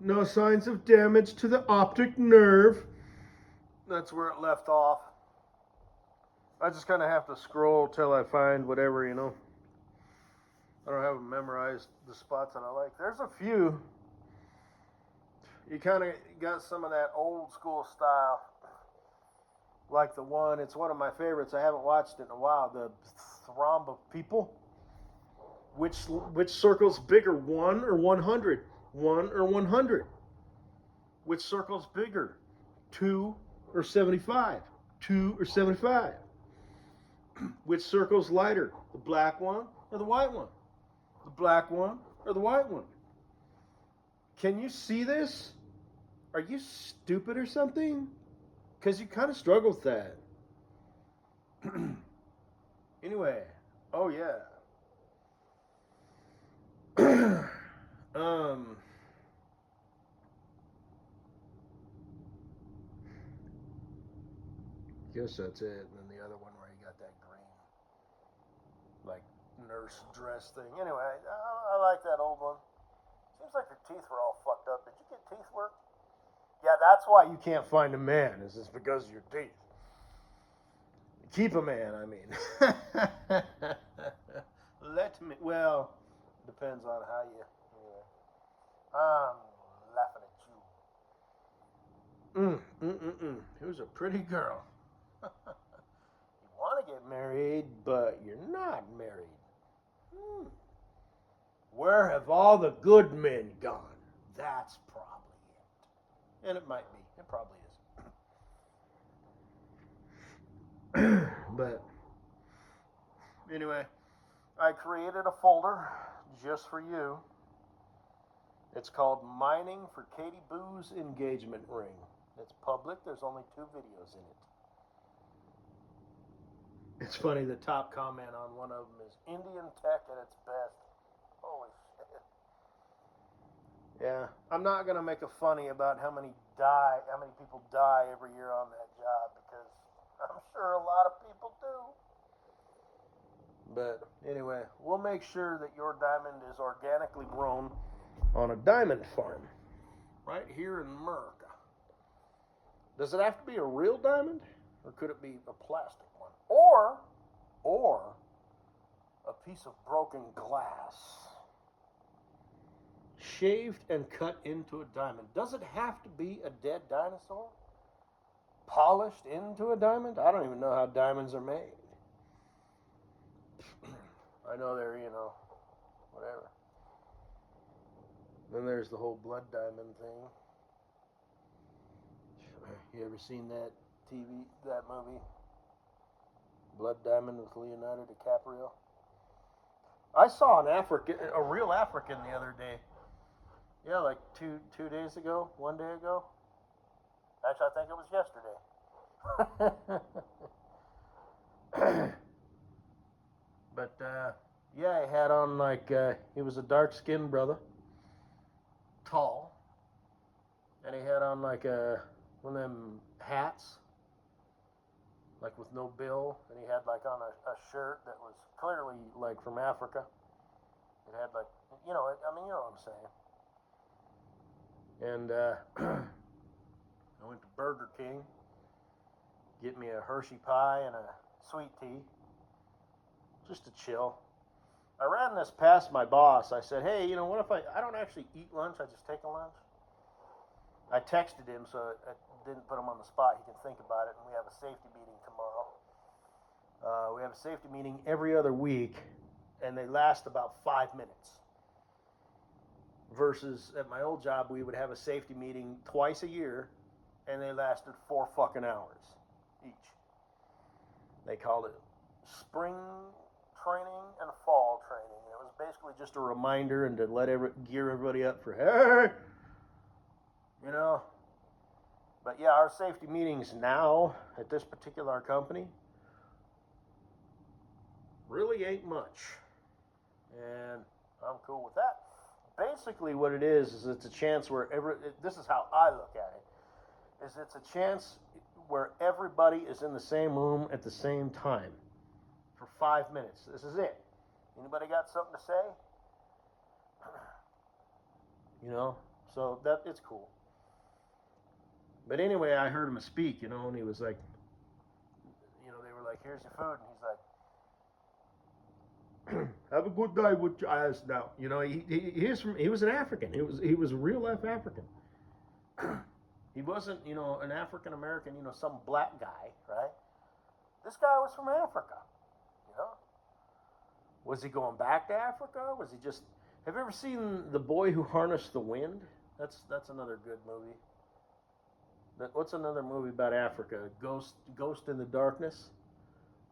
No signs of damage to the optic nerve. That's where it left off. I just kind of have to scroll till I find whatever, I don't have them memorized, the spots that I like. There's a few. You kind of got some of that old school style. Like the one, it's one of my favorites. I haven't watched it in a while. The Thromb of People. Which circle's bigger, 1 or 100? 1 or 100? Which circle's bigger, 2 or 75? 2 or 75? Which circle's lighter, the black one or the white one? The black one or the white one? Can you see this? Are you stupid or something? Because you kind of struggle with that. Anyway, oh yeah. Guess that's it. And then the other one where you got that green, like, nurse dress thing. Anyway, I like that old one. Seems like your teeth were all fucked up. Did you get teeth work? Yeah, that's why you can't find a man. Is this because of your teeth? Keep a man, I mean. Let me. Well, depends on how you. Yeah. I'm laughing at you. Who's a pretty girl? You want to get married, but you're not married. Where have all the good men gone? That's probably it. And it might be. It probably is. But anyway, I created a folder just for you. It's called Mining for Kaydee-Boo's Engagement Ring. It's public. There's only 2 videos in it. It's funny, the top comment on one of them is Indian tech at its best. Holy shit. Yeah, I'm not going to make a funny about how many people die every year on that job, because I'm sure a lot of people do. But anyway, we'll make sure that your diamond is organically grown on a diamond farm right here in America. Does it have to be a real diamond, or could it be a plastic one? Or a piece of broken glass, shaved and cut into a diamond? Does it have to be a dead dinosaur, polished into a diamond? I don't even know how diamonds are made. I know they're, whatever. Then there's the whole blood diamond thing. You ever seen that movie? Blood Diamond with Leonardo DiCaprio? I saw a real African the other day. Yeah, like two days ago, 1 day ago. Actually, I think it was yesterday. But, yeah, he had on he was a dark-skinned brother, tall, and he had on one of them hats, like with no bill, and he had on a shirt that was clearly from Africa. It had you know what I'm saying. And I went to Burger King, get me a Hershey pie and a sweet tea, just to chill. I ran this past my boss. I said, hey, what if I don't actually eat lunch, I just take a lunch? I texted him, so I didn't put him on the spot. He can think about it, and we have a safety meeting tomorrow. We have a safety meeting every other week, and they last about 5 minutes. Versus at my old job, we would have a safety meeting twice a year, and they lasted 4 fucking hours each. They called it spring training and fall training. It was basically just a reminder and to gear everybody up for, hey, But yeah, our safety meetings now at this particular company really ain't much. And I'm cool with that. Basically what it is it's a chance where this is how I look at it, is it's a chance where everybody is in the same room at the same time for 5 minutes. This is it. Anybody got something to say? So that it's cool. But anyway, I heard him speak, and he was like, they were like, "Here's your food," and he's like, "Have a good day with your ass now." He was an African. He was a real life African. He wasn't, an African American, some black guy, right? This guy was from Africa, you know. Was he going back to Africa? Was he just? Have you ever seen The Boy Who Harnessed the Wind? That's another good movie. What's another movie about Africa? Ghost in the Darkness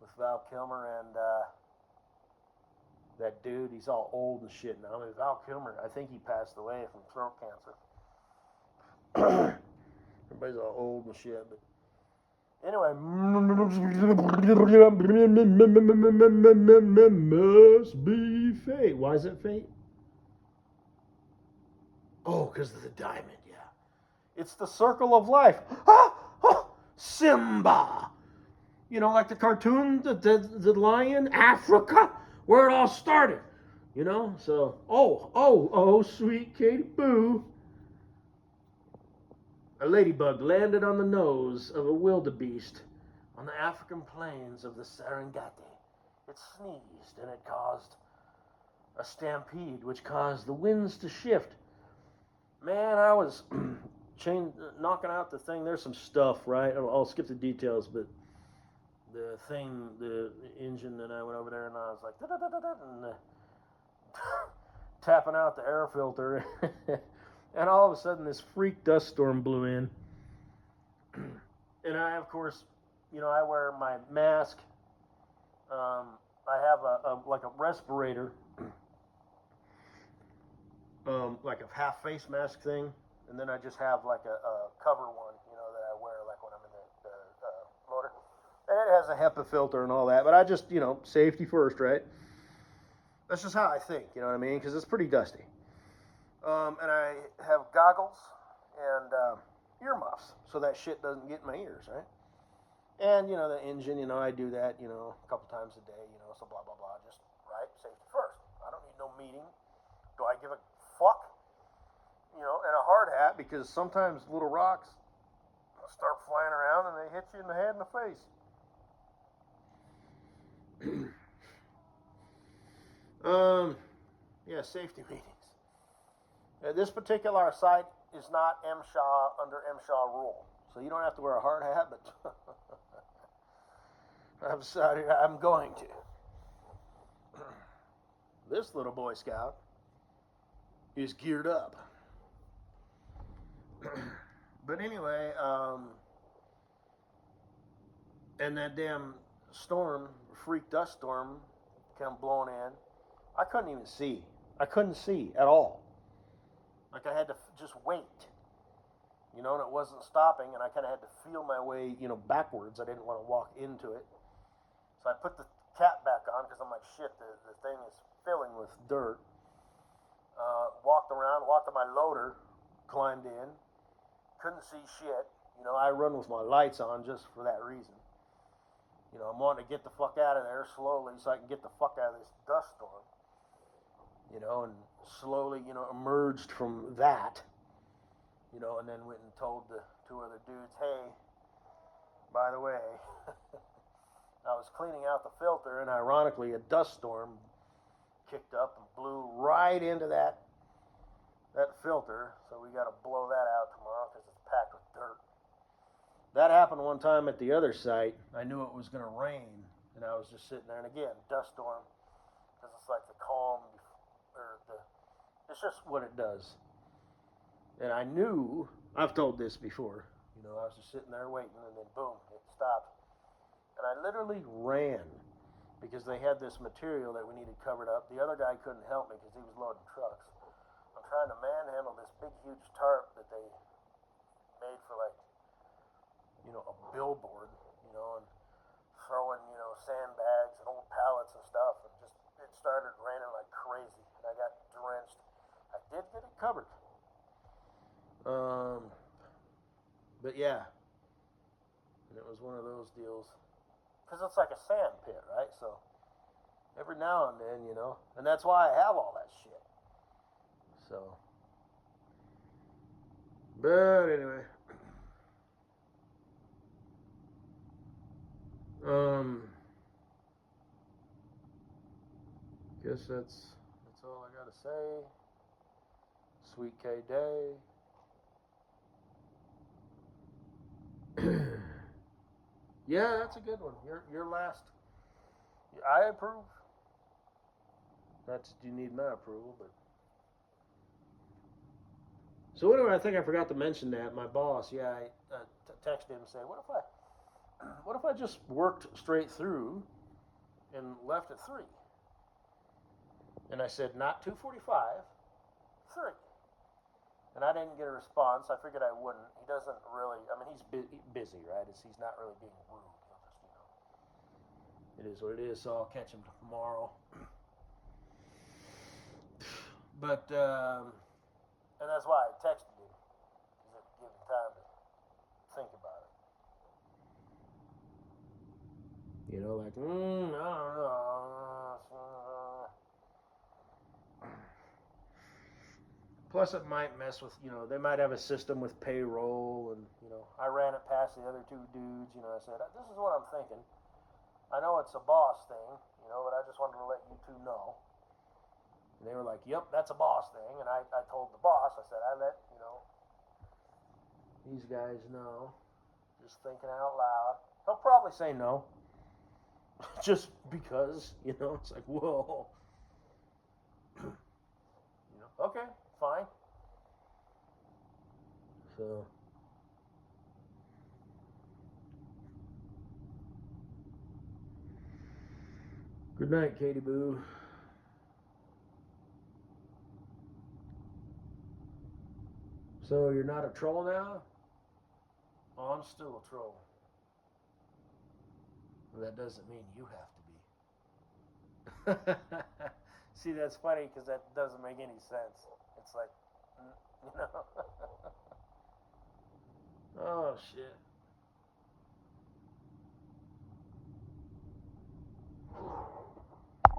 with Val Kilmer and that dude. He's all old and shit now. I mean, Val Kilmer, I think he passed away from throat cancer. Everybody's all old and shit, but anyway, must be fate. Why is it fate? Oh, because of the diamond, yeah. It's the circle of life. Simba. Like the cartoon, the lion, Africa, where it all started. So, oh, sweet Kaydee-Boo. A ladybug landed on the nose of a wildebeest on the African plains of the Serengeti. It sneezed and it caused a stampede, which caused the winds to shift. Man, I was knocking out the thing. There's some stuff, right? I'll skip the details, but the engine, and I went over there and I was like, and tapping out the air filter. And all of a sudden, this freak dust storm blew in. And I, of course, I wear my mask. I have like a respirator, like a half face mask thing, and then I just have like a cover one, that I wear like when I'm in the motor. And it has a HEPA filter and all that, but I just, safety first, right? That's just how I think, you know what I mean? Because it's pretty dusty. And I have goggles and earmuffs so that shit doesn't get in my ears, right? And, the engine, I do that, a couple times a day, so blah, blah, blah. Just, right, safety first. I don't need no meeting. Do I give a fuck? And a hard hat, because sometimes little rocks start flying around and they hit you in the head and the face. Yeah, safety meetings. This particular site is not under MSHA rule, so you don't have to wear a hard hat, but I've decided I'm going to. This little Boy Scout is geared up. But anyway, and that damn storm, freak dust storm, came blowing in. I couldn't even see. I couldn't see at all. Like I had to just wait, and it wasn't stopping, and I kind of had to feel my way, backwards. I didn't want to walk into it. So I put the cap back on because I'm like, shit, the thing is filling with dirt. Walked around, walked to my loader, climbed in, couldn't see shit. I run with my lights on just for that reason. I'm wanting to get the fuck out of there slowly so I can get the fuck out of this dust storm. And slowly, emerged from that, and then went and told the two other dudes, hey, by the way, I was cleaning out the filter, and ironically, a dust storm kicked up and blew right into that filter, so we got to blow that out tomorrow because it's packed with dirt. That happened one time at the other site. I knew it was going to rain, and I was just sitting there, and again, dust storm, because it's like the calm, it's just what it does. And I knew, I've told this before, I was just sitting there waiting, and then boom, it stopped. And I literally ran because they had this material that we needed covered up. The other guy couldn't help me because he was loading trucks. I'm trying to manhandle this big, huge tarp that they made for like, a billboard, and throwing, sandbags and old pallets and stuff. And just, it started raining like crazy, and I got drenched. I did get it covered. But yeah, and it was one of those deals, because it's like a sand pit, right? So every now and then, and that's why I have all that shit. So But anyway. Guess that's all I gotta say. Sweet K Day. Yeah, that's a good one. Your last. I approve. Not that you need my approval, but. So anyway, I think I forgot to mention that my boss. Yeah, I texted him and said, what if I just worked straight through and left at 3? And I said, not 2:45, 3. And I didn't get a response. I figured I wouldn't. He doesn't really. I mean, he's busy, right? He's not really being rude. He'll just, it is what it is. So I'll catch him tomorrow. But and that's why I texted him, because it gave him time to think about it. Like, I don't know. Plus, it might mess with, they might have a system with payroll, and, I ran it past the other 2 dudes, I said, this is what I'm thinking. I know it's a boss thing, but I just wanted to let you 2 know. And they were like, yep, that's a boss thing. And I told the boss, I said, I let, these guys know. Just thinking out loud. He'll probably say no. Just because, it's like, whoa. Okay, fine. So. Good night, Kaydee-Boo. So you're not a troll now? Oh, I'm still a troll. Well, that doesn't mean you have to be. See, that's funny because that doesn't make any sense. It's like, Oh, shit.